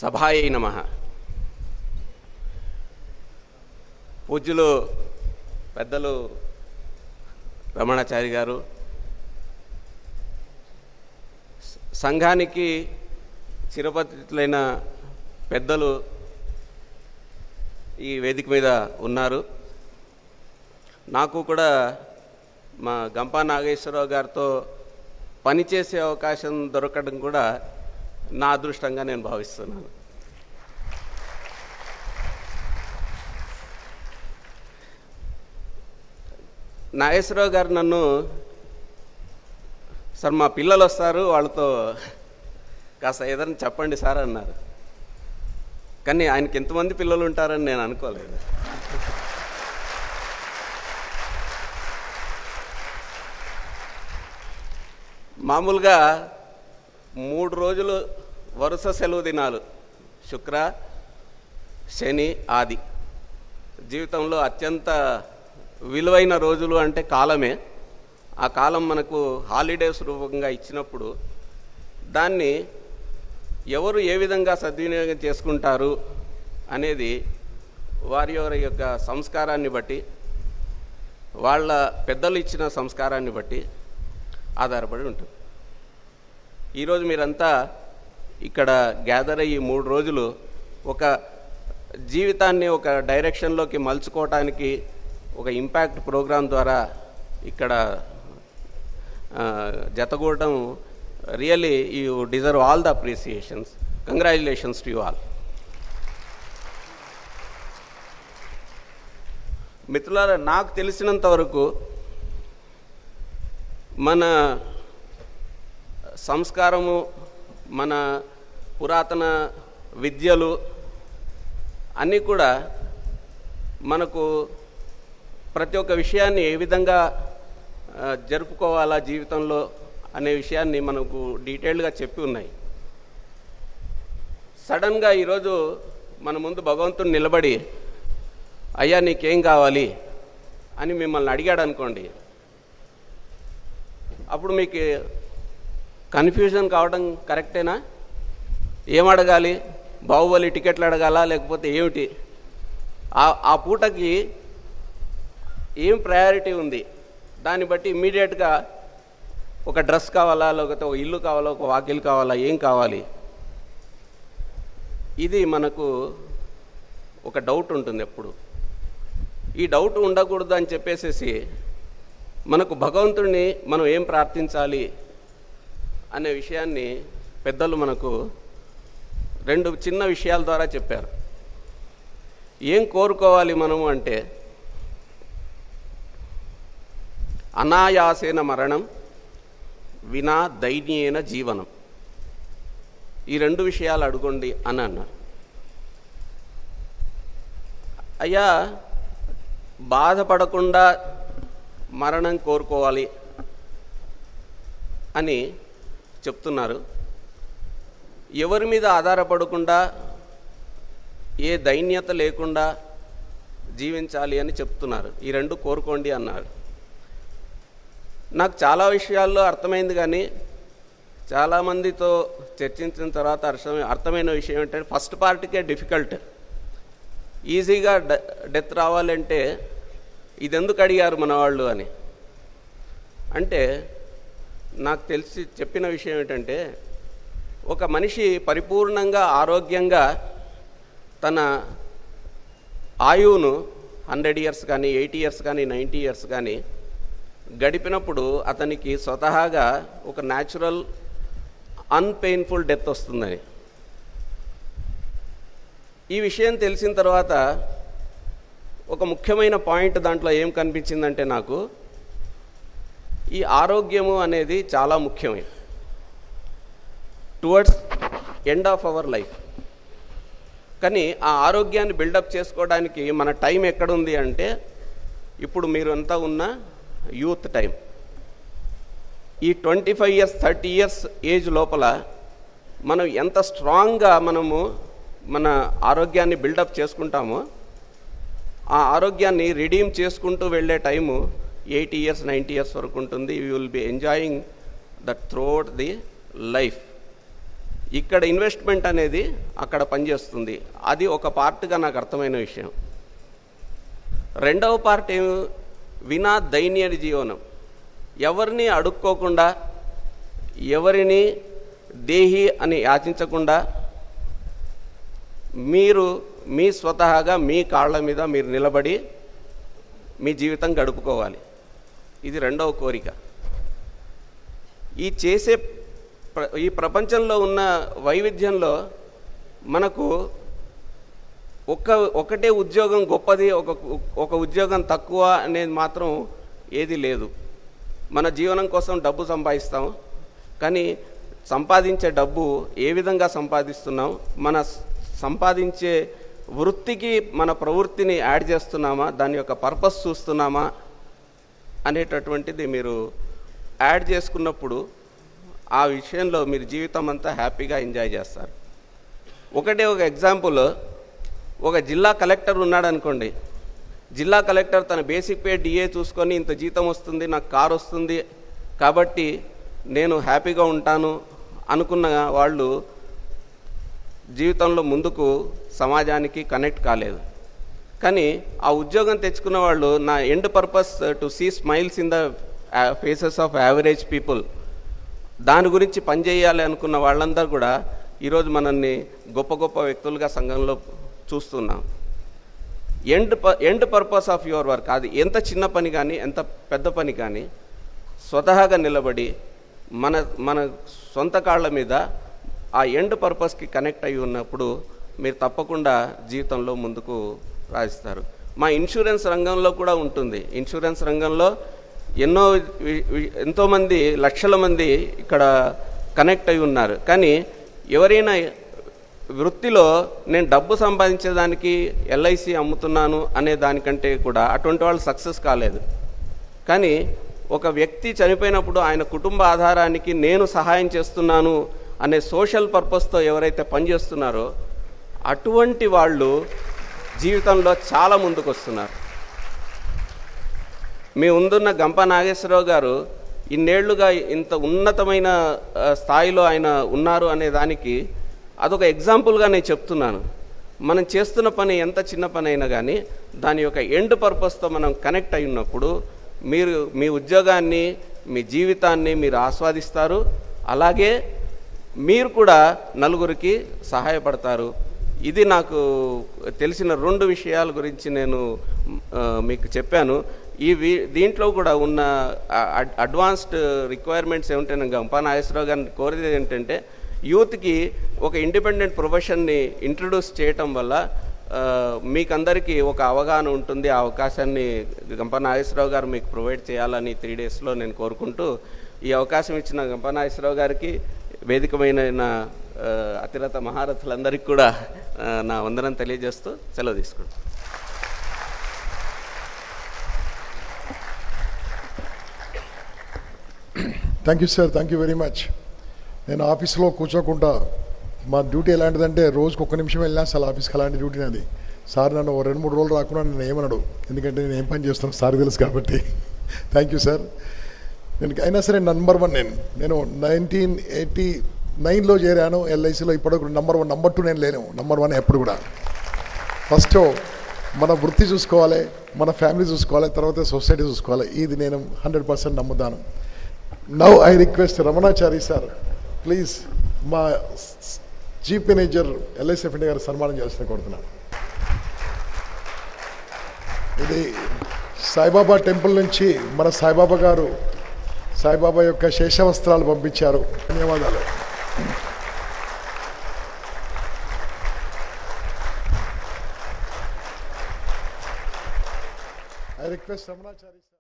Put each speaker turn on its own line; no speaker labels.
సభాయై నమః. పూజ్యులు పెద్దలు రమణాచారి గారు, సంఘానికి చిరపరిచితులైన పెద్దలు ఈ వేదిక మీద ఉన్నారు. నాకు కూడా మా గంపా నాగేశ్వరరావు గారితో పనిచేసే అవకాశం దొరకడం కూడా నా అదృష్టంగా నేను భావిస్తున్నాను. నాగేశ్వరరావు గారు నన్ను, సార్ మా పిల్లలు వస్తారు, వాళ్ళతో కాస్త ఏదైనా చెప్పండి సార్ అన్నారు. కానీ ఆయనకి ఎంతమంది పిల్లలు ఉంటారని నేను అనుకోలేదు. మామూలుగా 3 రోజులు వరుస సెలవు దినాలు, శుక్ర, శని, ఆది. జీవితంలో అత్యంత విలువైన రోజులు అంటే కాలమే. ఆ కాలం మనకు హాలిడేస్ రూపంగా ఇచ్చినప్పుడు దాన్ని ఎవరు ఏ విధంగా సద్వినియోగం చేసుకుంటారు అనేది వారి యొక్క సంస్కారాన్ని బట్టి, వాళ్ళ పెద్దలు ఇచ్చిన సంస్కారాన్ని బట్టి ఆధారపడి ఉంటుంది. ఈరోజు మీరంతా ఇక్కడ గ్యాదర్ అయ్యి 3 రోజులు ఒక జీవితాన్ని ఒక డైరెక్షన్లోకి మలుచుకోవటానికి ఒక ఇంపాక్ట్ ప్రోగ్రాం ద్వారా ఇక్కడ జతగూడటం really you deserve all the appreciations. Congratulations to you all. మిత్రులారా, నాకు తెలిసినంత వరకు మన సంస్కారము, మన పురాతన విద్యలు అన్నీ కూడా మనకు ప్రతి ఒక్క విషయాన్ని ఏ విధంగా జరుపుకోవాలా జీవితంలో అనే విషయాన్ని మనకు డీటెయిల్డ్గా చెప్పి ఉన్నాయి. సడన్గా ఈరోజు మన ముందు భగవంతుడు నిలబడి, అయ్యా నీకేం కావాలి అని మిమ్మల్ని అడిగాడు అనుకోండి, అప్పుడు మీకు కన్ఫ్యూజన్ కావడం కరెక్టేనా? ఏం అడగాలి? బాహుబలి టికెట్లు అడగాలా లేకపోతే ఏమిటి? ఆ పూటకి ఏం ప్రయారిటీ ఉంది, దాన్ని బట్టి ఇమ్మీడియట్గా ఒక డ్రెస్ కావాలా, లేకపోతే ఒక ఇల్లు కావాలా, ఒక వాకిల్ కావాలా, ఏం కావాలి? ఇది మనకు ఒక డౌట్ ఉంటుంది ఎప్పుడు. ఈ డౌట్ ఉండకూడదు అని చెప్పేసేసి మనకు భగవంతుడిని మనం ఏం ప్రార్థించాలి అనే విషయాన్ని పెద్దలు మనకు 2 చిన్న విషయాల ద్వారా చెప్పారు. ఏం కోరుకోవాలి మనము అంటే, అనాయాసేన మరణం వినా దైన్యేన జీవనం. ఈ 2 విషయాలు అడుగుండి అని అన్నారు. అయ్యా, బాధపడకుండా మరణం కోరుకోవాలి అని చెప్తున్నారు. ఎవరి మీద ఆధారపడకుండా, ఏ దైన్యత లేకుండా జీవించాలి అని చెప్తున్నారు. ఈ 2 కోరుకోండి అన్నారు. నాకు చాలా విషయాల్లో అర్థమైంది, కానీ చాలామందితో చర్చించిన తర్వాత అర్థమైన విషయం ఏంటంటే, ఫస్ట్ పార్ట్కే డిఫికల్ట్. ఈజీగా డెత్ రావాలంటే ఇది ఎందుకు అడిగారు మన వాళ్ళు అని అంటే, నాకు తెలిసి చెప్పిన విషయం ఏంటంటే, ఒక మనిషి పరిపూర్ణంగా ఆరోగ్యంగా తన ఆయువును 100 ఇయర్స్ కానీ 80 ఇయర్స్ కానీ 90 ఇయర్స్ కానీ గడిపినప్పుడు అతనికి స్వతహాగా ఒక న్యాచురల్ అన్పెయిన్ఫుల్ డెత్ వస్తుందని. ఈ విషయం తెలిసిన తర్వాత ఒక ముఖ్యమైన పాయింట్ దాంట్లో ఏం కనిపించిందంటే, నాకు ఈ ఆరోగ్యము అనేది చాలా ముఖ్యమే towards end of our life. కానీ ఆ ఆరోగ్యాన్ని బిల్డప్ చేసుకోవడానికి మన టైం ఎక్కడుంది అంటే, ఇప్పుడు మీరంతా ఉన్న యూత్ టైం. ఈ 25 ఇయర్స్ 30 ఇయర్స్ ఏజ్ లోపల మనం ఎంత స్ట్రాంగ్గా మనము మన ఆరోగ్యాన్ని బిల్డప్ చేసుకుంటామో, ఆ ఆరోగ్యాన్ని రిడీమ్ చేసుకుంటూ వెళ్ళే టైము 80 ఇయర్స్ 90 ఇయర్స్ వరకు ఉంటుంది. You will be enjoying that throughout the life. ఇక్కడ ఇన్వెస్ట్మెంట్ అనేది అక్కడ పనిచేస్తుంది. అది ఒక పార్ట్గా నాకు అర్థమైన విషయం. రెండవ పార్ట్ ఏమి, వినా దైన్య జీవనం. ఎవరిని అడుక్కోకుండా, ఎవరిని దేహి అని యాచించకుండా మీరు మీ స్వతహాగా మీ కాళ్ళ మీద మీరు నిలబడి మీ జీవితం గడుపుకోవాలి. ఇది రెండవ కోరిక. ఈ ప్రపంచంలో ఉన్న వైవిధ్యంలో మనకు ఒకటే ఉద్యోగం గొప్పది, ఒక ఉద్యోగం తక్కువ అనేది మాత్రం ఏది లేదు. మన జీవనం కోసం డబ్బు సంపాదిస్తాం, కానీ సంపాదించే డబ్బు ఏ విధంగా సంపాదిస్తున్నాం, మన సంపాదించే వృత్తికి మన ప్రవృత్తిని యాడ్ చేస్తున్నామా, దాని యొక్క పర్పస్ చూస్తున్నామా అనేటటువంటిది మీరు యాడ్ చేసుకున్నప్పుడు ఆ విషయంలో మీరు జీవితం అంతా హ్యాపీగా ఎంజాయ్ చేస్తారు. ఒక ఎగ్జాంపుల్, ఒక జిల్లా కలెక్టర్ ఉన్నాడు అనుకోండి. జిల్లా కలెక్టర్ తన బేసిక్ పే డిఏ చూసుకొని ఇంత జీతం వస్తుంది, నాకు కారు వస్తుంది కాబట్టి నేను హ్యాపీగా ఉంటాను అనుకున్న వాళ్ళు జీవితంలో ముందుకు సమాజానికి కనెక్ట్ కాలేదు. కానీ ఆ ఉద్యోగం తెచ్చుకున్న వాళ్ళు నా end purpose to see smiles in the faces of average people, దాని గురించి పనిచేయాలి అనుకున్న వాళ్ళందరూ కూడా ఈరోజు మనల్ని గొప్ప గొప్ప వ్యక్తులుగా సంఘంలో చూస్తున్నాం. End purpose of your work, అది ఎంత చిన్న పని కానీ ఎంత పెద్ద పని కానీ స్వతహాగా నిలబడి మన సొంత కాళ్ళ మీద ఆ ఎండ్ పర్పస్కి కనెక్ట్ అయి ఉన్నప్పుడు మీరు తప్పకుండా జీవితంలో ముందుకు రాణిస్తారు. మా ఇన్సూరెన్స్ రంగంలో కూడా ఉంటుంది. ఇన్సూరెన్స్ రంగంలో ఎంతోమంది లక్షల మంది ఇక్కడ కనెక్ట్ అయి ఉన్నారు. కానీ ఎవరైనా వృత్తిలో నేను డబ్బు సంపాదించేదానికి ఎల్ఐసి అమ్ముతున్నాను అనే దానికంటే కూడా అటువంటి వాళ్ళు సక్సెస్ కాలేదు. కానీ ఒక వ్యక్తి చనిపోయినప్పుడు ఆయన కుటుంబ ఆధారానికి నేను సహాయం చేస్తున్నాను అనే సోషల్ పర్పస్తో ఎవరైతే పనిచేస్తున్నారో అటువంటి వాళ్ళు జీవితంలో చాలా ముందుకు వస్తున్నారు. మీ ముందున్న గంప నాగేశ్వరరావు గారు ఇన్నేళ్లుగా ఇంత ఉన్నతమైన స్థాయిలో ఆయన ఉన్నారు అనే దానికి అదొక ఎగ్జాంపుల్గా నేను చెప్తున్నాను. మనం చేస్తున్న పని ఎంత చిన్న పని అయినా కానీ దాని యొక్క ఎండ్ పర్పస్తో మనం కనెక్ట్ అయి ఉన్నప్పుడు మీరు మీ ఉద్యోగాన్ని, మీ జీవితాన్ని మీరు ఆస్వాదిస్తారు. అలాగే మీరు కూడా నలుగురికి సహాయపడతారు. ఇది నాకు తెలిసిన 2 విషయాల గురించి నేను మీకు చెప్పాను. దీంట్లో కూడా ఉన్న అడ్వాన్స్డ్ రిక్వైర్మెంట్స్ ఏమిటంటే, నేను గంపా నాగేశ్వరరావు గారిని కోరేది ఏంటంటే యూత్కి ఒక ఇండిపెండెంట్ ప్రొఫెషన్ని ఇంట్రడ్యూస్ చేయటం వల్ల మీకందరికీ ఒక అవగాహన ఉంటుంది. ఆ అవకాశాన్ని గంపా నాగేశ్వరరావు గారు మీకు ప్రొవైడ్ చేయాలని 3 డేస్లో నేను కోరుకుంటూ, ఈ అవకాశం ఇచ్చిన గంపా నాగేశ్వరరావు గారికి, వేదికమైన అతిరథ మహారథులందరికీ కూడా నా వందనం తెలియజేస్తూ సెలవు తీసుకుంటాను.
Thank you sir, thank you very much. నేను ఆఫీస్లో కూర్చోకుండా, మా డ్యూటీ ఎలాంటిదంటే రోజుకు 1 నిమిషం వెళ్ళినా అసలు ఆఫీస్కి అలాంటి డ్యూటీ అది. సార్ నన్ను 2-3 రోజులు రాకుండా నేను ఏమన్నాడు, ఎందుకంటే నేను ఏం పని చేస్తాను సార్ తెలుసు కాబట్టి. Thank you sir. నేను అయినా సరే నంబర్ 1 నేను 1989లో చేరాను ఎల్ఐసిలో. ఇప్పుడు నంబర్ 1, నంబర్ 2 నేను లేను. నంబర్ 1 ఎప్పుడు కూడా. ఫస్ట్ మన వృత్తి చూసుకోవాలి, మన ఫ్యామిలీ చూసుకోవాలి, తర్వాత సొసైటీ చూసుకోవాలి. ఇది నేను 100% నమ్ముతాను. Now I request Ramanachari sir, please మా chief manager LIC of India గారు సన్మానం చేయాల్సిన కోరుతున్నాను. ఇది సాయిబాబా టెంపుల్ నుంచి మన సాయిబాబా గారు సాయిబాబా యొక్క శేషవస్త్రాలు పంపించారు. ధన్యవాదాలు. I request Ramanachari sir.